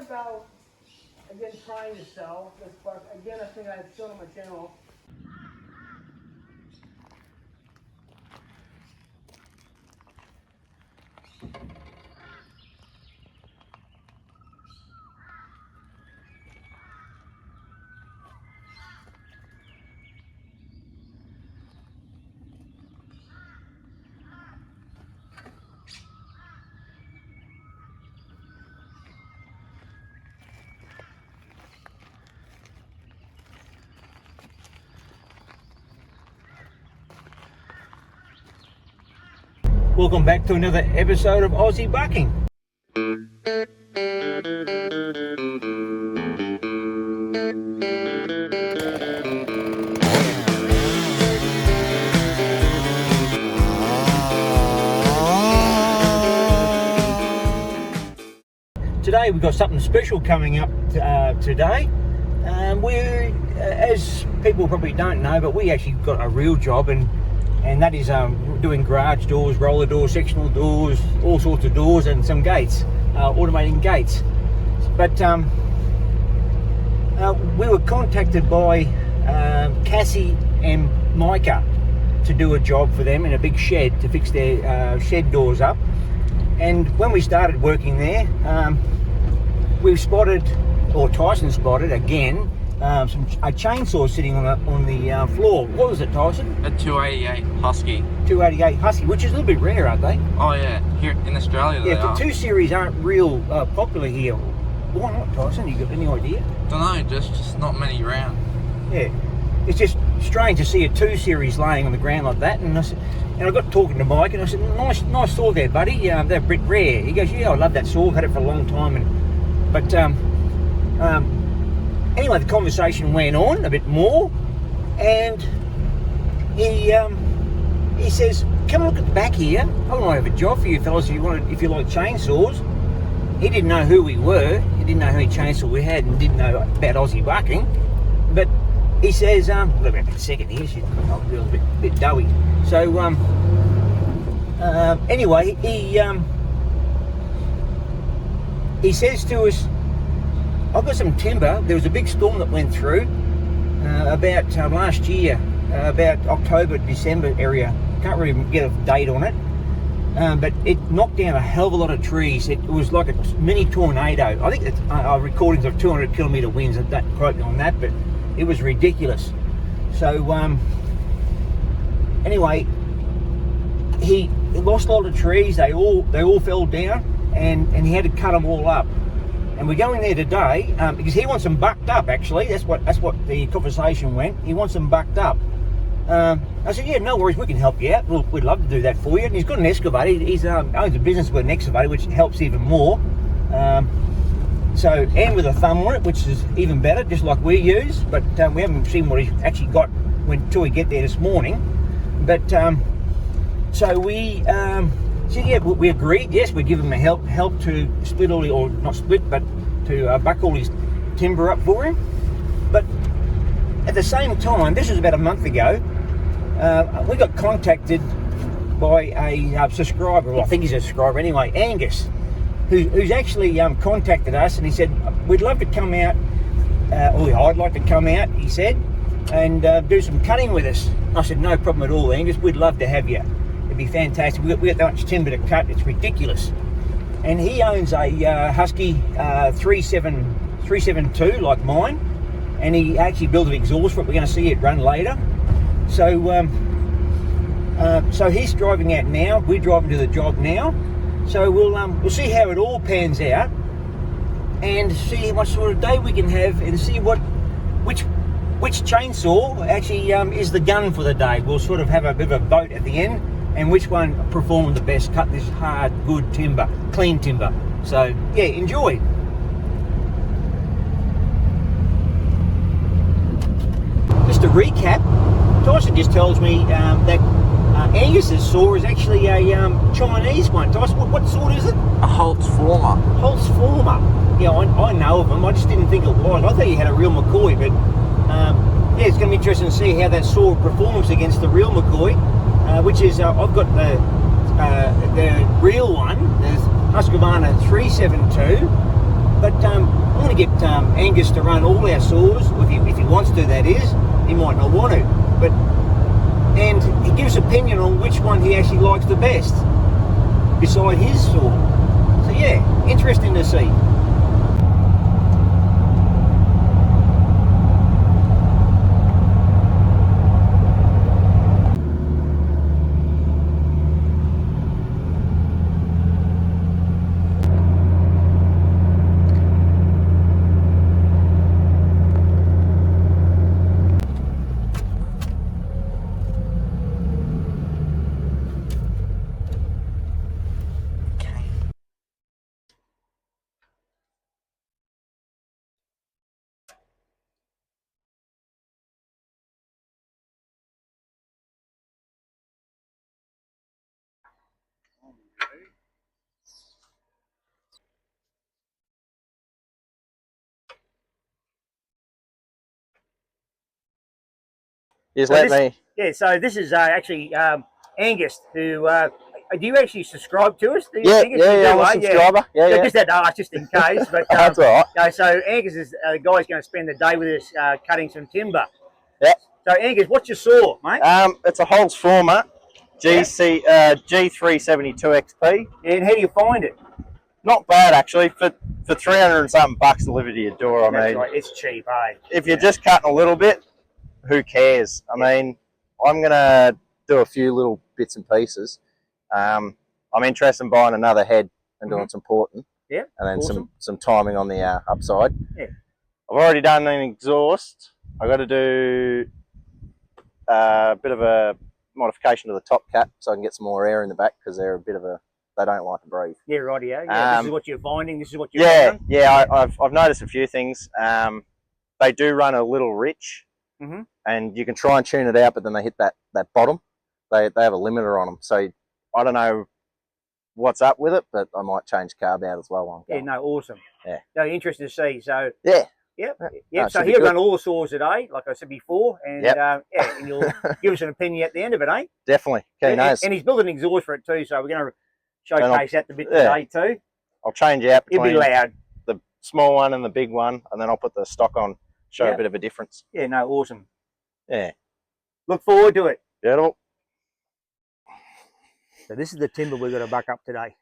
go again trying to sell this, but again I think I've shown them a general. Welcome back to another episode of Aussie Bucking. Today we've got something special coming up today. We're, as people probably don't know, but we actually got a real job, and that is doing garage doors, roller doors, sectional doors, all sorts of doors, and some gates, automating gates. But we were contacted by Cassie and Micah to do a job for them in a big shed to fix their shed doors up. And when we started working there, we spotted, or Tyson spotted again, a chainsaw sitting on the floor. What was it, Tyson? A 288 Husky. 288 Husky, which is a little bit rare, aren't they? Oh yeah, here in Australia they are. The 2 Series aren't real popular here. Why not, Tyson? You got any idea? Don't know, just not many around. Yeah, it's just strange to see a 2 Series laying on the ground like that. And I got talking to Mike, and I said, nice saw there, buddy. They're a bit rare. He goes, yeah, I love that saw. I've had it for a long time. Anyway, the conversation went on a bit more, and he says, "Come look at the back here. I have a job for you fellas if you like chainsaws." He didn't know who we were. He didn't know how many chainsaws we had, and didn't know about Aussie bucking. But he says, "Look at a second here. She's a little bit doughy." So anyway, he says to us, "I've got some timber. There was a big storm that went through about last year, about October, December area. Can't really get a date on it, but it knocked down a hell of a lot of trees. It was like a mini tornado. I think it's recordings of 200 kilometre winds. Don't quote me on that, but it was ridiculous." So anyway, he lost a lot of trees. They all fell down, and he had to cut them all up. And we're going there today because he wants them bucked up. Actually, that's what the conversation went. He wants them bucked up. I said, "Yeah, no worries. We can help you out. We'd love to do that for you." And he's got an excavator. He's owns a business with an excavator, which helps even more. And with a thumb on it, which is even better, just like we use. But we haven't seen what he's actually got until we get there this morning. But so we. So yeah, we agreed. Yes, we'd give him a help to split all, or not split, but to buck all his timber up for him. But at the same time, this was about a month ago. We got contacted by a subscriber. Well, I think he's a subscriber anyway, Angus, who's actually contacted us, and he said we'd love to come out. I'd like to come out, he said, and do some cutting with us. I said, no problem at all, Angus. We'd love to have you. It'd be fantastic. We got that much timber to cut. It's ridiculous. And he owns a Husky 372 like mine, and he actually built an exhaust for it. We're going to see it run later. So so he's driving out now. We're driving to the job now. So we'll see how it all pans out, and see what sort of day we can have, and see which chainsaw actually is the gun for the day. We'll sort of have a bit of a vote at the end, and which one performed the best, cut this hard, good timber, clean timber. So yeah, enjoy. Just to recap, Tyson just tells me that Angus's saw is actually a Chinese one. Tyson, what sort is it? A Holzfforma. Holzfforma. Yeah, I know of them. I just didn't think it was. I thought you had a real McCoy, but yeah, it's going to be interesting to see how that saw performs against the real McCoy. Which is, I've got the real one, there's Husqvarna 372, But I want to get Angus to run all our saws, if he wants to, that is. He might not want to, but and he gives opinion on which one he actually likes the best, beside his saw. So yeah, interesting to see. Just So let this, me. yeah, so this is actually Angus, who do you actually subscribe to us? Do you, Yeah, Angus? yeah, You yeah. do, I'm a subscriber. Yeah, yeah. Just that, just in case. But That's all right. no, so Angus is the guy's going to spend the day with us cutting some timber. Yeah. So Angus, what's your saw, mate? It's a Holzfforma GC G372 XP. Yeah, and how do you find it? Not bad actually for 300 and something bucks delivered to your door. I That's mean, right, it's cheap, eh? if you're just cutting a little bit, who cares? I mean, I'm gonna do a few little bits and pieces. I'm interested in buying another head and doing some porting. Yeah, and then awesome. some timing on the upside. Yeah. I've already done an exhaust. I got to do a bit of a modification to the top cap so I can get some more air in the back because they're a bit of a, they don't like to breathe. Yeah, rightio. Yeah, this is what you're finding. This is what you're Yeah, found. yeah. I've noticed a few things. They do run a little rich, and you can try and tune it out, but then they hit that bottom. They have a limiter on them, so I don't know what's up with it, but I might change carb out as well. Yeah, no, awesome. Yeah. No, interesting to see. So yeah. Yep. No, So he'll run all the saws today, like I said before, and yeah, and you'll give us an opinion at the end of it, eh? Definitely. Okay, nice. And he's building an exhaust for it too, so we're going to showcase that a bit today too. I'll change out between It'll be loud. The small one and the big one, and then I'll put the stock on, show a bit of a difference. Yeah, no, awesome. Yeah. Look forward to it. Beautiful. So this is the timber we've got to buck up today.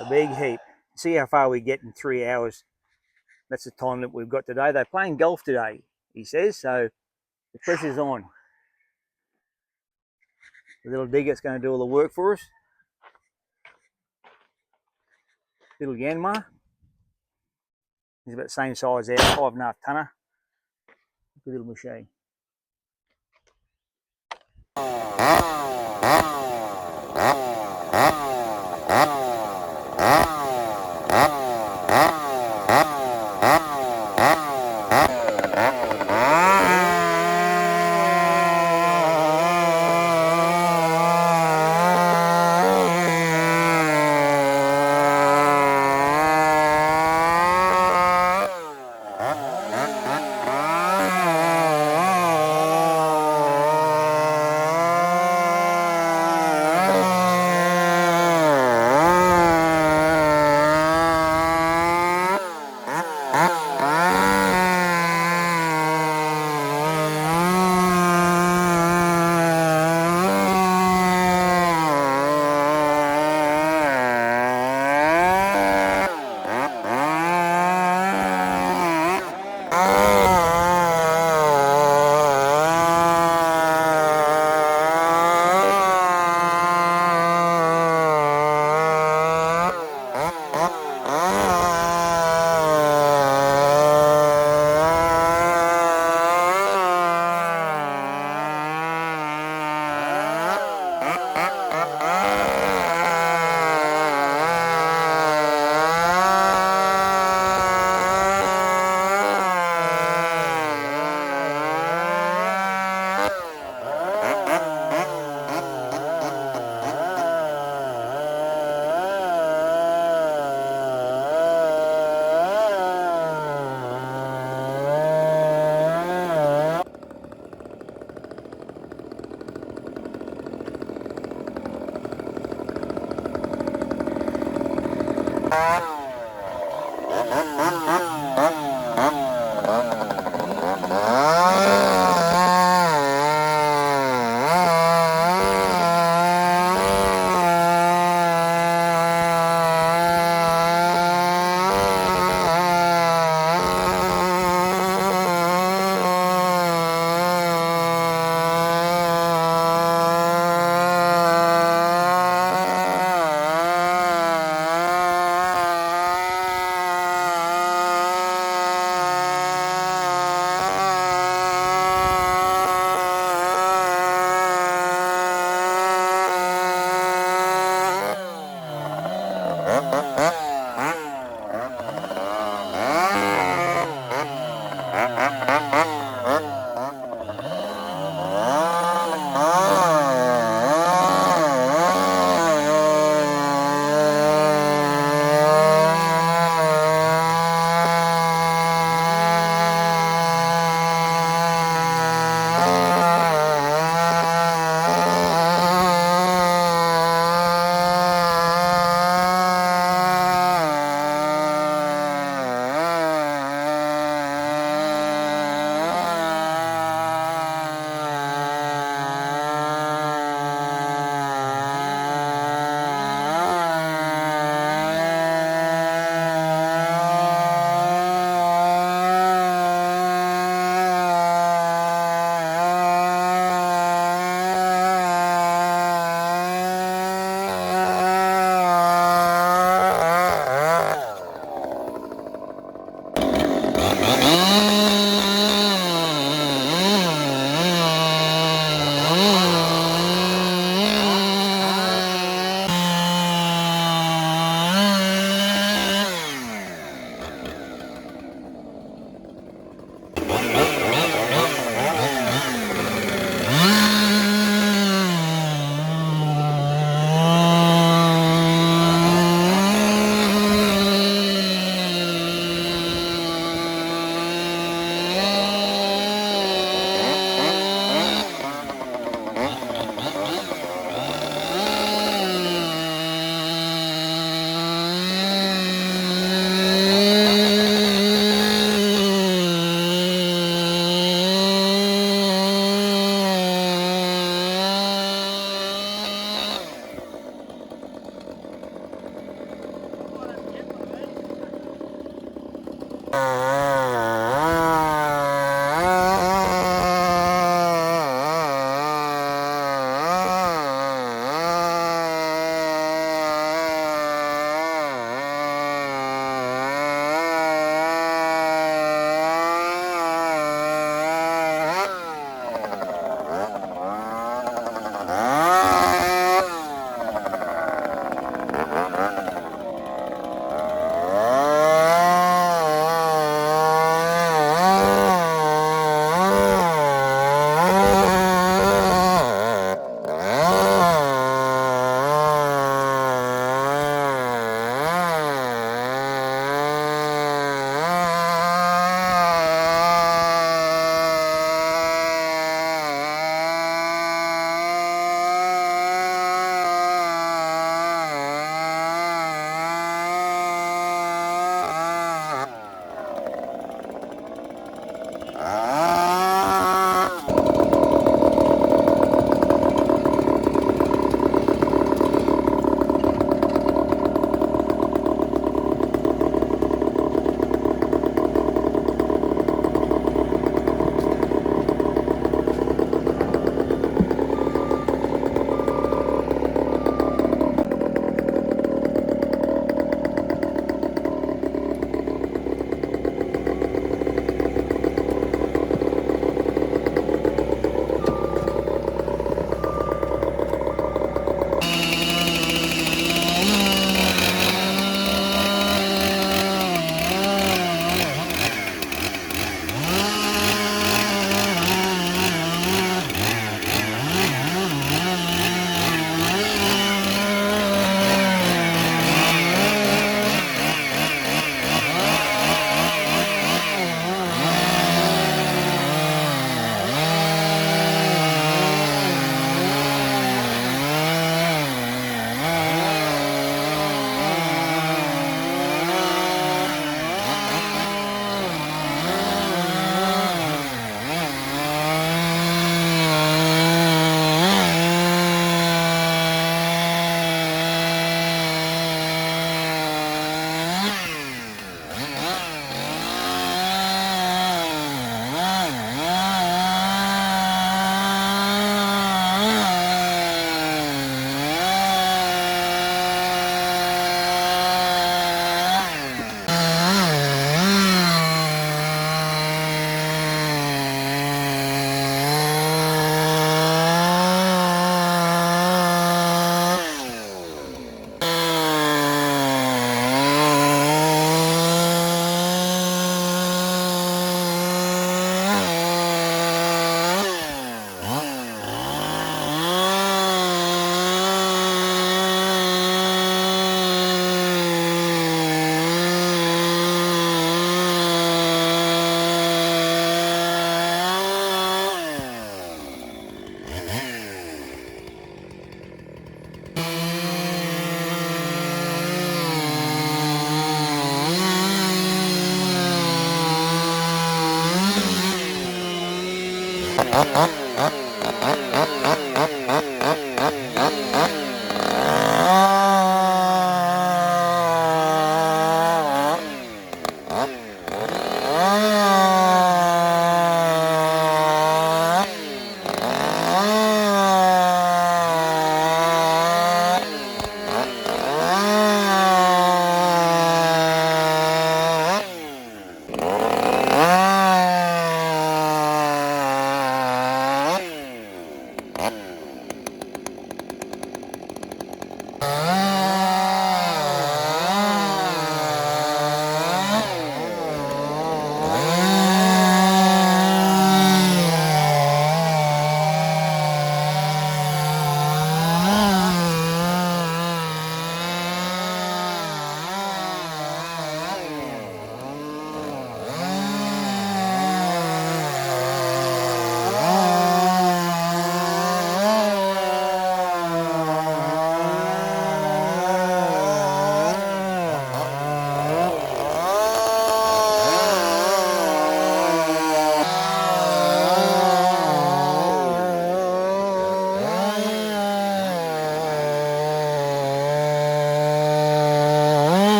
A big heap. See how far we get in 3 hours. That's the time that we've got today. They're playing golf today, he says, so the pressure's on. The little digger's going to do all the work for us. Little Yanmar. He's about the same size there, 5.5 tonner. Good little machine.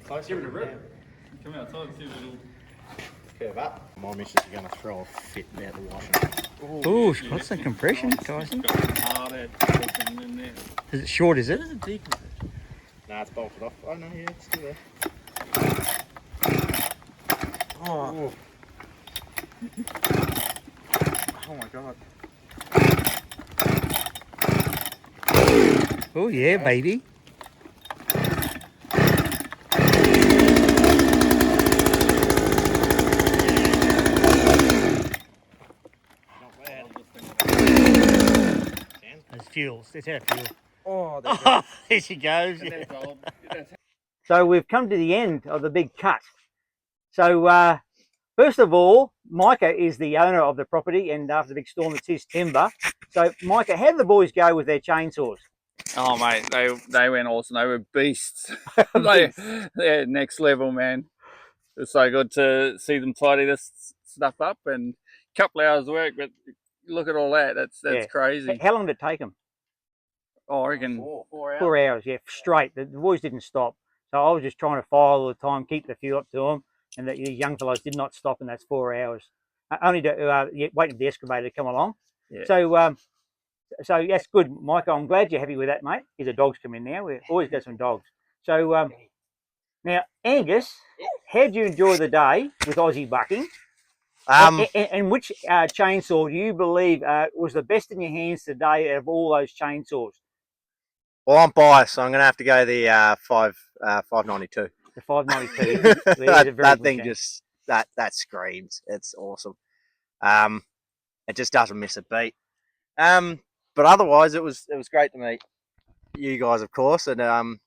Give it a rip. Come outside and see if it'll curve up. My missus is going to throw a fit about the washing. Oh, it's got some compression, Tyson. hard at in there. Is it short, is it? There's a decent. Nah, it's bolted off. Oh no, yeah, it's still there. Oh. Oh my god. Oh yeah, baby. There's fuels. There's our fuel. Oh, There she goes. So we've come to the end of the big cut. So first of all, Micah is the owner of the property, and after the big storm, it's his timber. So Micah, how did the boys go with their chainsaws? Oh mate, they went awesome. They were beasts. They're next level, man. It's so good to see them tidy this stuff up, and a couple hours work, but look at all that. That's crazy. How long did it take them? Oh, I reckon 4 hours. 4 hours, yeah, straight. The boys didn't stop. So I was just trying to fire all the time, keep the fuel up to them, and these young fellows did not stop in those 4 hours. Only to, waiting for the excavator to come along. Yeah. So yes, good, Michael. I'm glad you're happy with that, mate. The dogs come in now. We always got some dogs. So now, Angus, how did you enjoy the day with Aussie bucking? And which chainsaw do you believe was the best in your hands today out of all those chainsaws? Well, I'm biased, so I'm going to have to go the 592. The 592. that thing just that screams. It's awesome. It just doesn't miss a beat. But otherwise, it was great to meet you guys, of course. And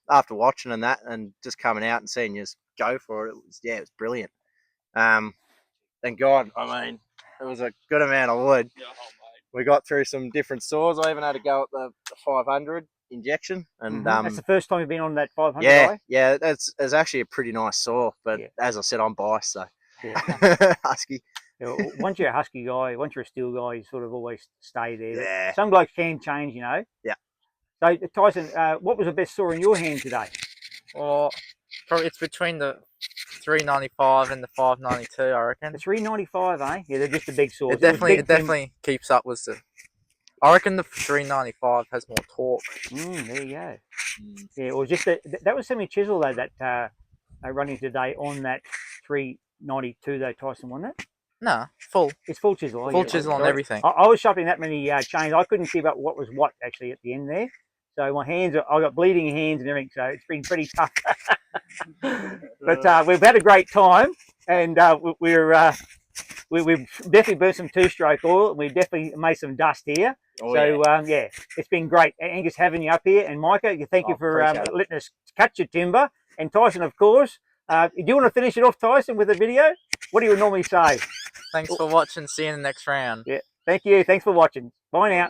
after watching and that, and just coming out and seeing you go for it, it was brilliant. Thank God. I mean, it was a good amount of wood. We got through some different saws. I even had to go at the 500 injection, and that's the first time you've been on that 500. Yeah, it's actually a pretty nice saw. But as I said, I'm biased, so husky. Once you're a husky guy, once you're a Stihl guy, you sort of always stay there. Yeah. Some blokes can change, you know. Yeah. So Tyson, what was the best saw in your hand today? Well, probably it's between the 395 and the 592, I reckon. The 395, eh? Yeah, they're just the big saws. It definitely keeps up with the. I reckon the 395 has more torque. There you go. Yeah, it was just that was semi-chisel though that running today on that 392 though, Tyson, wasn't it? Nah, full. It's full chisel. Full chisel on everything. I was shopping that many chains. I couldn't keep up what was what actually at the end there. So my hands, I got bleeding hands and everything. So it's been pretty tough. But we've had a great time, and we've definitely burnt some two-stroke oil, and we've definitely made some dust here. Yeah, it's been great, Angus, having you up here, and Micah, thank you for letting us cut your timber, and Tyson, of course. Do you want to finish it off, Tyson, with a video? What do you normally say? Thanks for watching. See you in the next round. Yeah, thank you. Thanks for watching. Bye now.